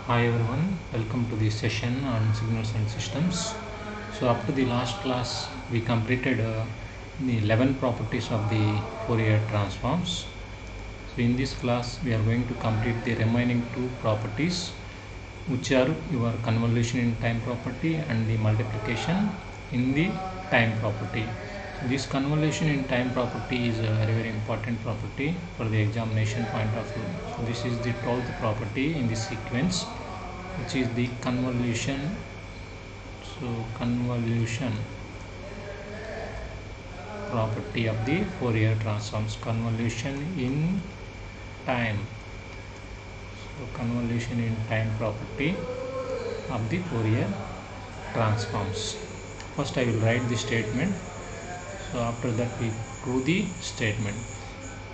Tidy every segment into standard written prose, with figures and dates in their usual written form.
Hi everyone, welcome to this session on signals and systems. So after the last class we completed the 11 properties of the Fourier transforms. So in this class we are going to complete the remaining two properties, which are your convolution in time property and the multiplication in the time property. So this convolution in time property is a very important property for the examination point of view. So this is the 12th property in this sequence, which is the convolution. So convolution property of the Fourier transforms, convolution in time. So convolution in time property of the Fourier transforms. First I will write the statement, so after that we prove the statement.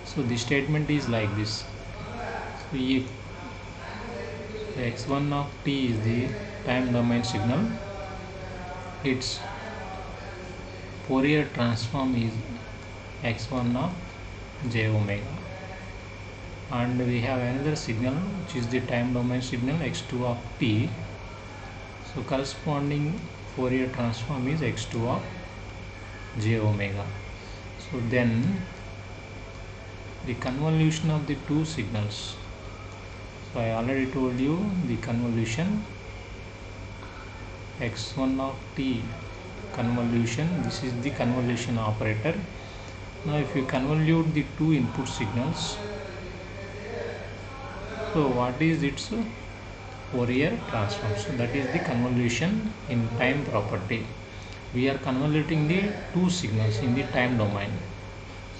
So the statement is like this. So if x1 of t is the time domain signal, its Fourier transform is x1 of j omega, and we have another signal which is the time domain signal x2 of t. So corresponding Fourier transform is x2 of j omega. So then the convolution of the two signals. So I already told you the convolution x1 of t convolution, this is the convolution operator. Now if you convolute the two input signals, so what is its Fourier transform? So that is the convolution in time property. We are convoluting the two signals in the time domain.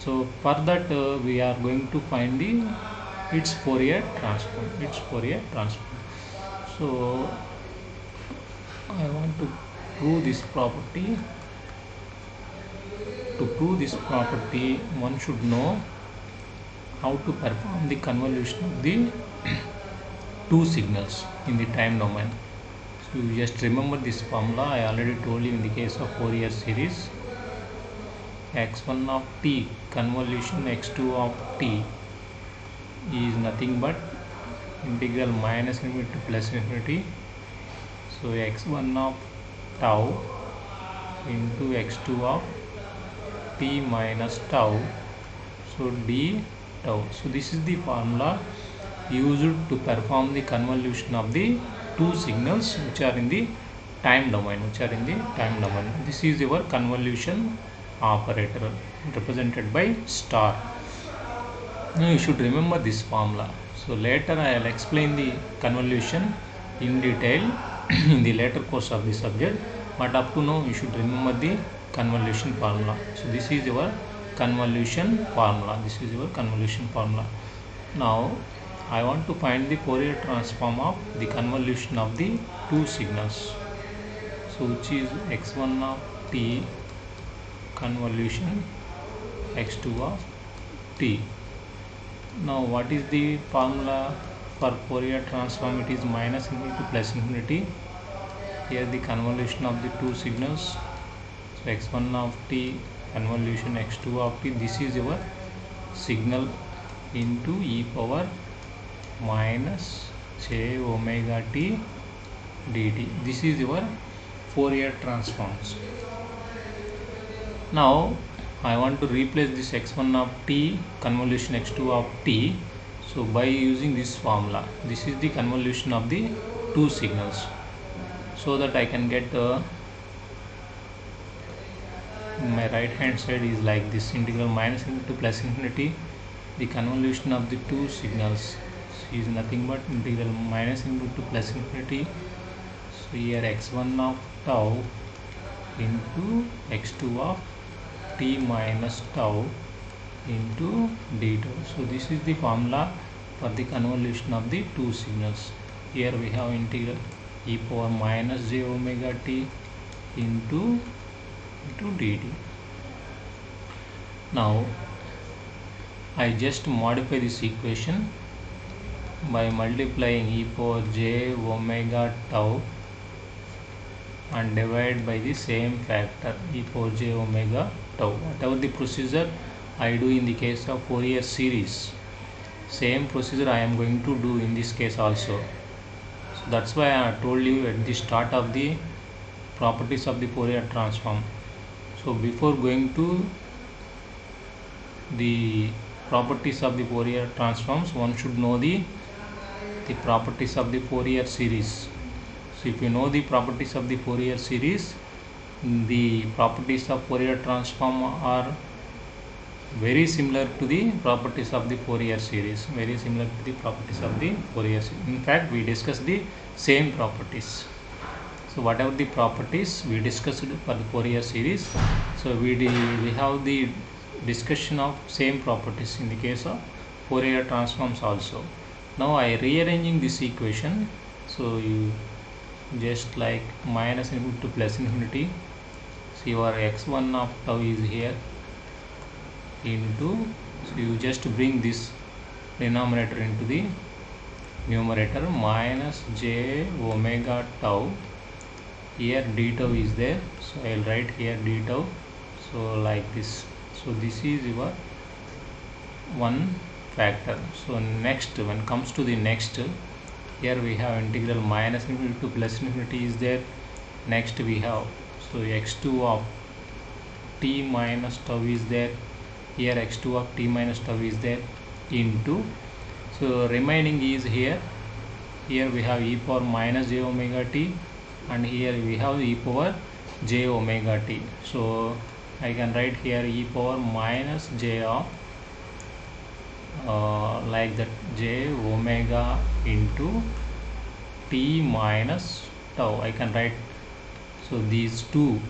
So for that we are going to find its Fourier transform. So I want to prove this property. To prove this property, one should know how to perform the convolution of the two signals in the time domain. So you just remember this formula. I already told you in the case of Fourier series, x1 of t convolution x2 of t is nothing but integral minus limit to plus infinity. So x1 of tau into x2 of t minus tau, so d tau. So this is the formula used to perform the convolution of the two signals which are in the time domain. This is your convolution operator represented by star. Now you should remember this formula. So later I will explain the convolution in detail in the later course of the subject, but up to now you should remember the convolution formula. So this is your convolution formula. Now I want to find the Fourier transform of the convolution of the two signals. So which is x1 of t convolution x2 of t. Now what is the formula for Fourier transform? It is minus infinity to plus infinity. Here the convolution of the two signals. So x1 of t convolution x2 of t, this is your signal into e power minus j omega t dt. This is your Fourier transforms. Now I want to replace this x1 of t convolution x2 of t. So by using this formula, this is the convolution of the two signals, so that I can get my right hand side is like this, integral minus infinity to plus infinity. The convolution of the two signals is nothing but integral minus infinity to plus infinity. So here x1 of tau into x2 of t minus tau into d tau. So this is the formula for the convolution of the two signals. Here we have integral e power minus j omega t into dt. Now I just modify this equation by multiplying e power j omega tau and divide by the same factor e power j omega tau. Whatever the procedure I do in the case of Fourier series, same procedure I am going to do in this case also. So that's why I told you at the start of the properties of the Fourier transform. So before going to the properties of the Fourier transforms, one should know the properties of the Fourier series. So if you know the properties of the Fourier series, the properties of Fourier transform are very similar to the properties of the Fourier series. Very similar to the properties of the Fourier series. In fact, we discussed the same properties. So whatever the properties we discussed for the Fourier series, so we have the discussion of same properties in the case of Fourier transforms also. Now I rearranging this equation, so you just like minus infinity to plus infinity, so your x1 of tau is here into, so you just bring this denominator into the numerator, minus j omega tau, here d tau is there, so I will write here d tau, so like this. So this is your one factor. So next, when comes to the next, here we have integral minus infinity to plus infinity is there. Next we have, so x2 of t minus tau is there, here x2 of t minus tau is there, into, so remaining is here we have e power minus j omega t, and here we have e power j omega t. So I can write here e power minus j of like that, j omega into t minus tau. I can write, so these two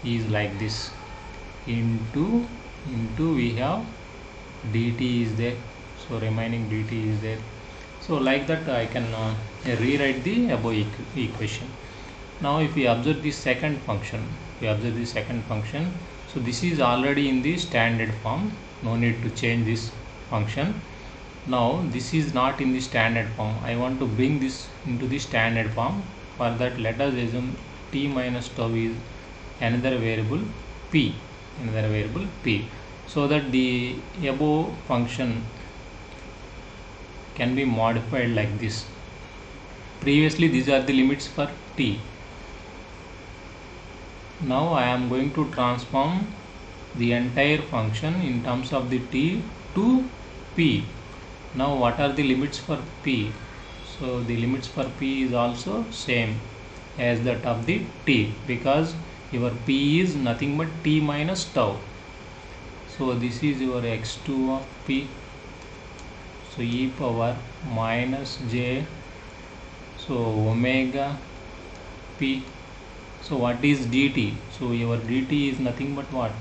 is like this, into we have dt is there, so remaining dt is there. So like that I can rewrite the above equation. Now if we observe the second function, so this is already in the standard form, no need to change this function. Now this is not in the standard form, I want to bring this into the standard form. For that, let us assume t minus tau is another variable p, so that the above function can be modified like this. Previously these are the limits for t. Now I am going to transform the entire function in terms of the t to p. Now what are the limits for p? So the limits for p is also same as that of the t, because your p is nothing but t minus tau. So this is your x2 of p, so e power minus j, so omega p. So what is dt? So your dt is nothing but what?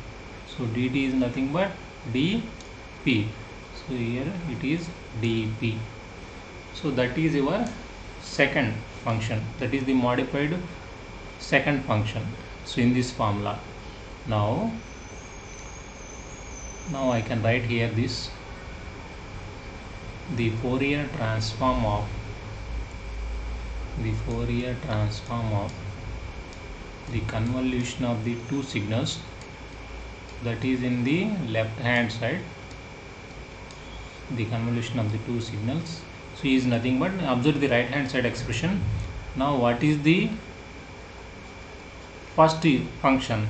So dt is nothing but dp. So here it is dp. So that is your second function, that is the modified second function. So in this formula, now I can write here this, the Fourier transform of the convolution of the two signals, that is in the left hand side, the convolution of the two signals. So is nothing but, observe the right hand side expression. Now what is the first function?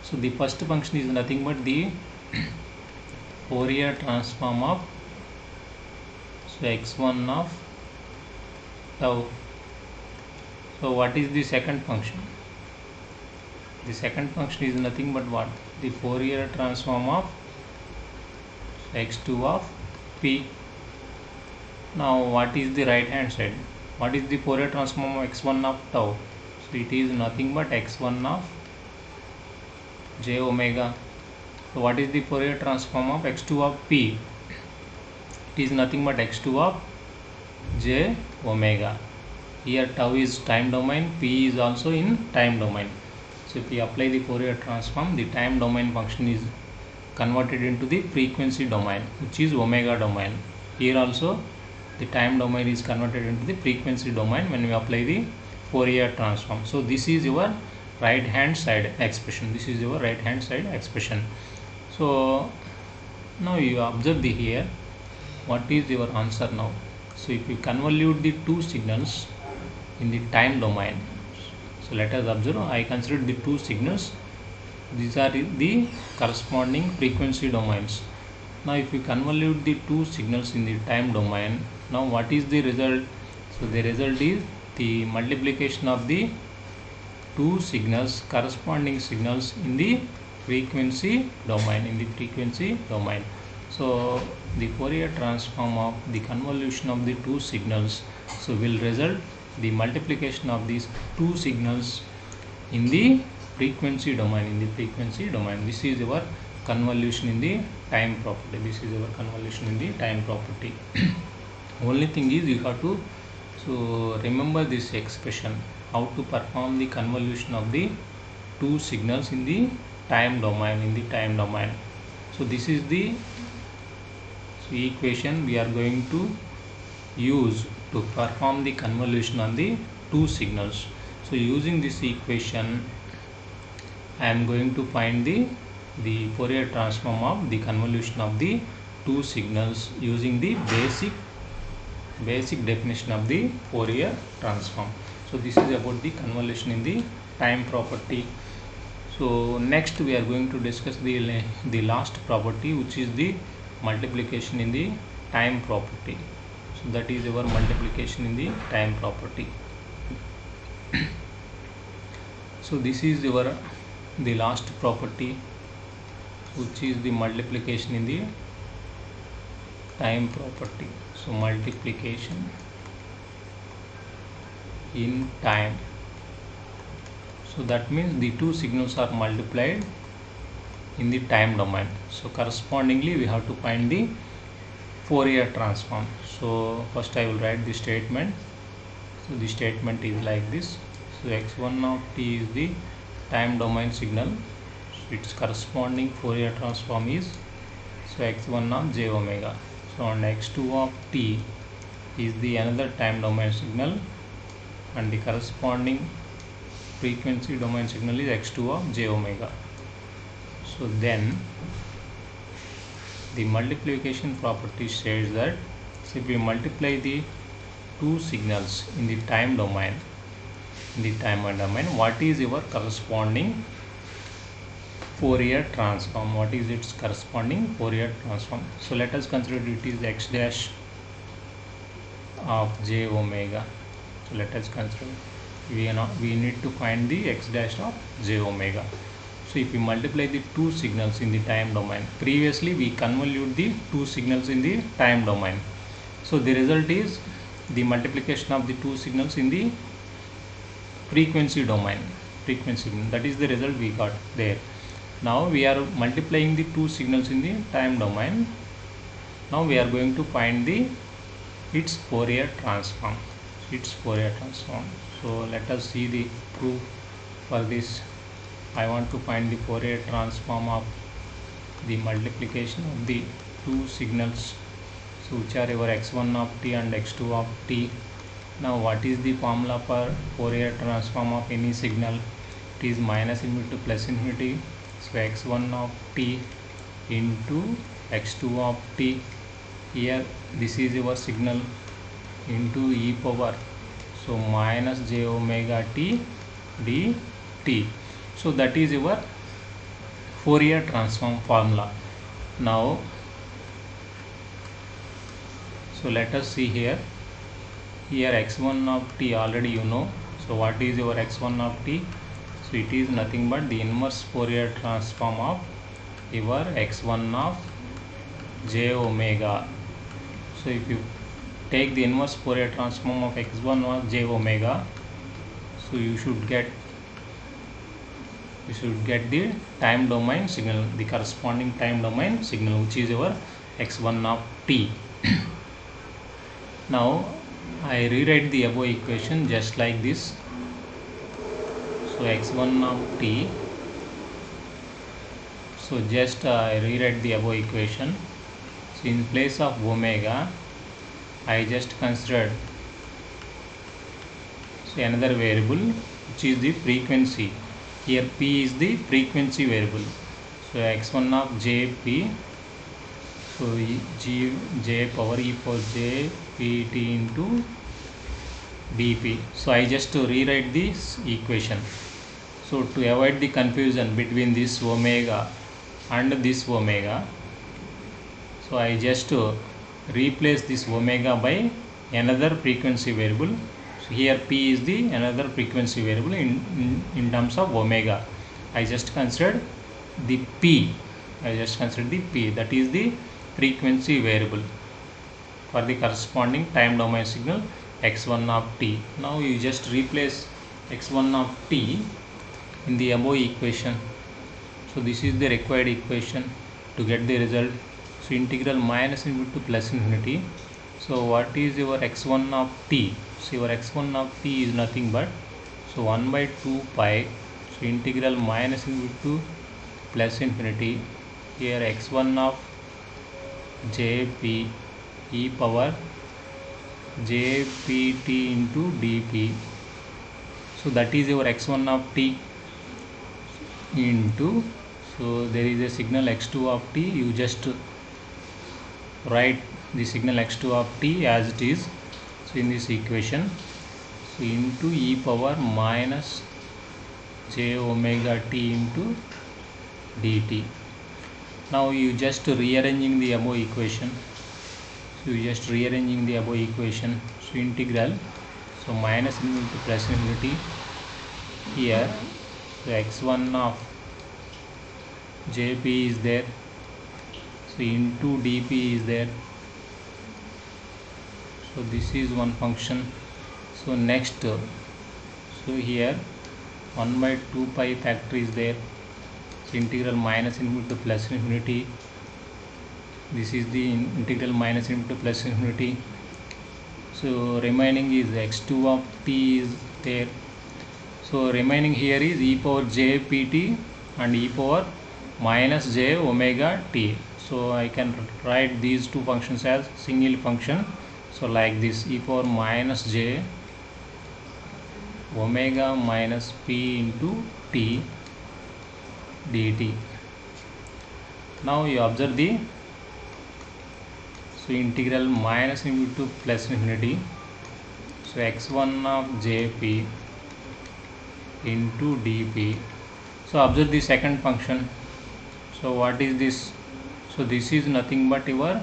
So the first function is nothing but the Fourier transform of, so x1 of tau. So what is the second function? The second function is nothing but what? The Fourier transform of x2 of p. Now what is the right hand side? What is the Fourier transform of x1 of tau? So it is nothing but x1 of j omega. So what is the Fourier transform of x2 of p? It is nothing but x2 of j omega. Here tau is time domain, p is also in time domain. So if we apply the Fourier transform, the time domain function is converted into the frequency domain, which is omega domain. Here also the time domain is converted into the frequency domain when we apply the Fourier transform. So this is your right hand side expression. So now you observe here, what is your answer now? So if you convolute the two signals, in the time domain. So let us observe, I considered the two signals. These are the corresponding frequency domains. Now if we convolute the two signals in the time domain, now what is the result? So the result is the multiplication of the two signals, corresponding signals in the frequency domain. So the Fourier transform of the convolution of the two signals, so will result the multiplication of these two signals in the frequency domain. This is our convolution in the time property. Only thing is you have to remember this expression, how to perform the convolution of the two signals in the time domain. So this is the equation we are going to use to perform the convolution on the two signals. So using this equation, I am going to find the Fourier transform of the convolution of the two signals using the basic definition of the Fourier transform. So this is about the convolution in the time property. So next we are going to discuss the last property, which is the multiplication in the time property. So that is our multiplication in the time property. So this is the last property, which is the multiplication in the time property. So multiplication in time. So that means the two signals are multiplied in the time domain. So correspondingly we have to find the Fourier transform. So first I will write the statement. So the statement is like this. So x1 of t is the time domain signal. So its corresponding Fourier transform is x1 of j omega. So and x2 of t is the another time domain signal, and the corresponding frequency domain signal is x2 of j omega. So then the multiplication property says that, so if we multiply the two signals in the time domain, what is your corresponding Fourier transform? What is its corresponding Fourier transform? So let us consider it is x dash of j omega. So let us consider we need to find the x dash of j omega. So if we multiply the two signals in the time domain, previously we convolute the two signals in the time domain. So the result is the multiplication of the two signals in the frequency domain. That is the result we got there. Now we are multiplying the two signals in the time domain. Now we are going to find its Fourier transform. So let us see the proof for this. I want to find the Fourier transform of the multiplication of the two signals, so which are your x1 of t and x2 of t. Now what is the formula for Fourier transform of any signal? It is minus infinity to plus infinity. So x1 of t into x2 of t. Here this is your signal into e power, so minus j omega t dt. So that is your Fourier transform formula. Now so let us see here x1 of t already you know. So what is your x1 of t? So it is nothing but the inverse Fourier transform of your x1 of j omega. So if you take the inverse Fourier transform of x1 of j omega, so you should get the time domain signal, the corresponding time domain signal, which is your x1 of t. Now I rewrite the above equation just like this. So x1 of t, so just I rewrite the above equation. So in place of omega I just considered another variable, which is the frequency. Here p is the frequency variable. So x1 of jp, so j power e power j pt into dp. So I just to rewrite this equation. So to avoid the confusion between this omega and this omega, so I just replace this omega by another frequency variable. So here p is the another frequency variable in terms of omega. I just considered the p. I just considered the p, that is the frequency variable for the corresponding time domain signal x1 of t. Now you just replace x1 of t in the above equation. So this is the required equation to get the result. So integral minus infinity to plus infinity. So what is your x1 of t? So your x1 of t is nothing but, so 1 by 2 pi, so integral minus infinity to plus infinity, here x1 of jp e power jpt into dp. So that is your x1 of t into, so there is a signal x2 of t, you just write the signal x2 of t as it is, so in this equation, so into e power minus j omega t into dt. Now you just rearranging the above equation. So you just rearranging the above equation. So integral, so minus infinity to plus infinity, here so x1 of jp is there, so into dp is there. So this is one function. So next, so here 1 by 2 pi factor is there, so integral minus infinity to plus infinity, this is the integral minus infinity to plus infinity. So remaining is x2 of t is there, so remaining here is e power j pt and e power minus j omega t. So I can write these two functions as single function, so like this, e power minus j omega minus p into t dt. Now you observe the, so integral minus infinity to plus infinity, so x1 of jp into dp. So observe the second function. So what is this? So this is nothing but your,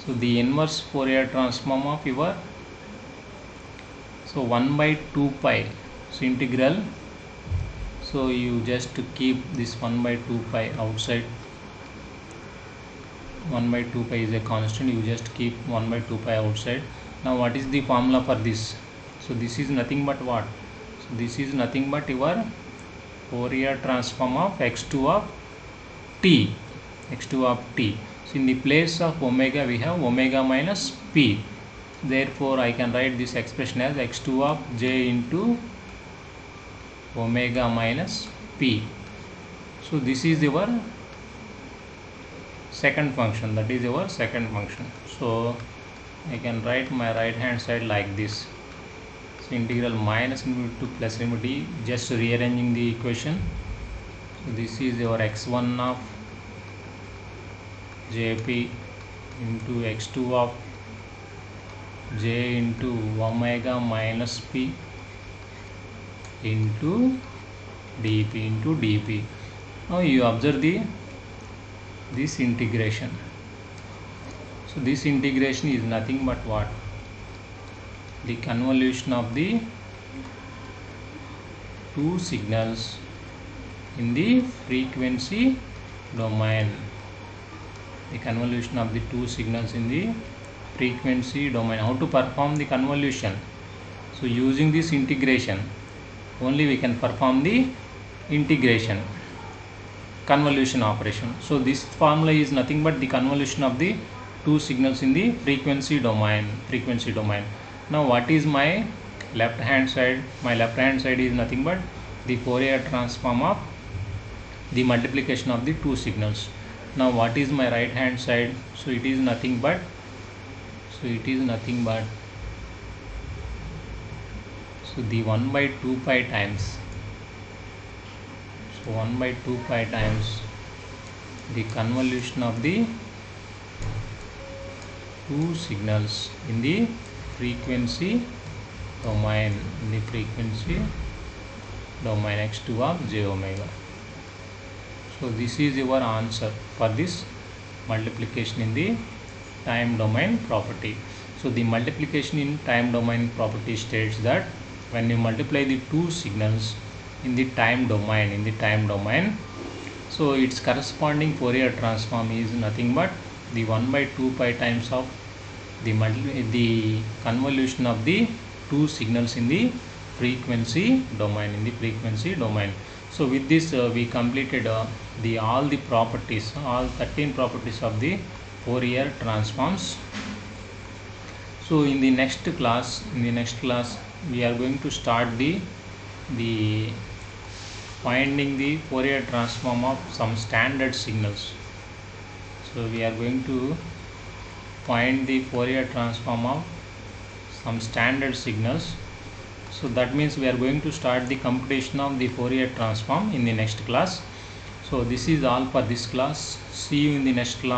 so the inverse Fourier transform of your, so 1 by 2 pi, so integral, so you just keep this 1 by 2 pi outside. 1 by 2 pi is a constant, you just keep 1 by 2 pi outside. Now what is the formula for this? So this is nothing but what? So this is nothing but your Fourier transform of x2 of t, x2 of t. So in the place of omega we have omega minus p, therefore I can write this expression as x2 of j into omega minus p. So this is your second function, that is your second function. So I can write my right hand side like this, so integral minus infinity to plus infinity, just rearranging the equation. So this is your x1 of jp into x2 of j into omega minus p into dp. Now you observe this integration. So this integration is nothing but what? The convolution of the two signals in the frequency domain. The convolution of the two signals in the frequency domain. How to perform the convolution? So using this integration only we can perform the integration convolution operation. So this formula is nothing but the convolution of the two signals in the frequency domain. Now what is my left hand side? My left hand side is nothing but the Fourier transform of the multiplication of the two signals. Now what is my right hand side? So it is nothing but, so the 1 by 2 pi times, so 1 by 2 pi times the convolution of the two signals in the frequency domain, in the frequency domain x2 of j omega. So this is your answer for this multiplication in the time domain property. So the multiplication in time domain property states that when you multiply the two signals in the time domain, so its corresponding Fourier transform is nothing but the 1/2 pi times of the convolution of the two signals in the frequency domain. So with this we completed all the properties, all 13 properties of the Fourier transforms. So in the next class we are going to start the finding the Fourier transform of some standard signals. So we are going to find the Fourier transform of some standard signals. So that means we are going to start the computation of the Fourier transform in the next class. So this is all for this class. See you in the next class.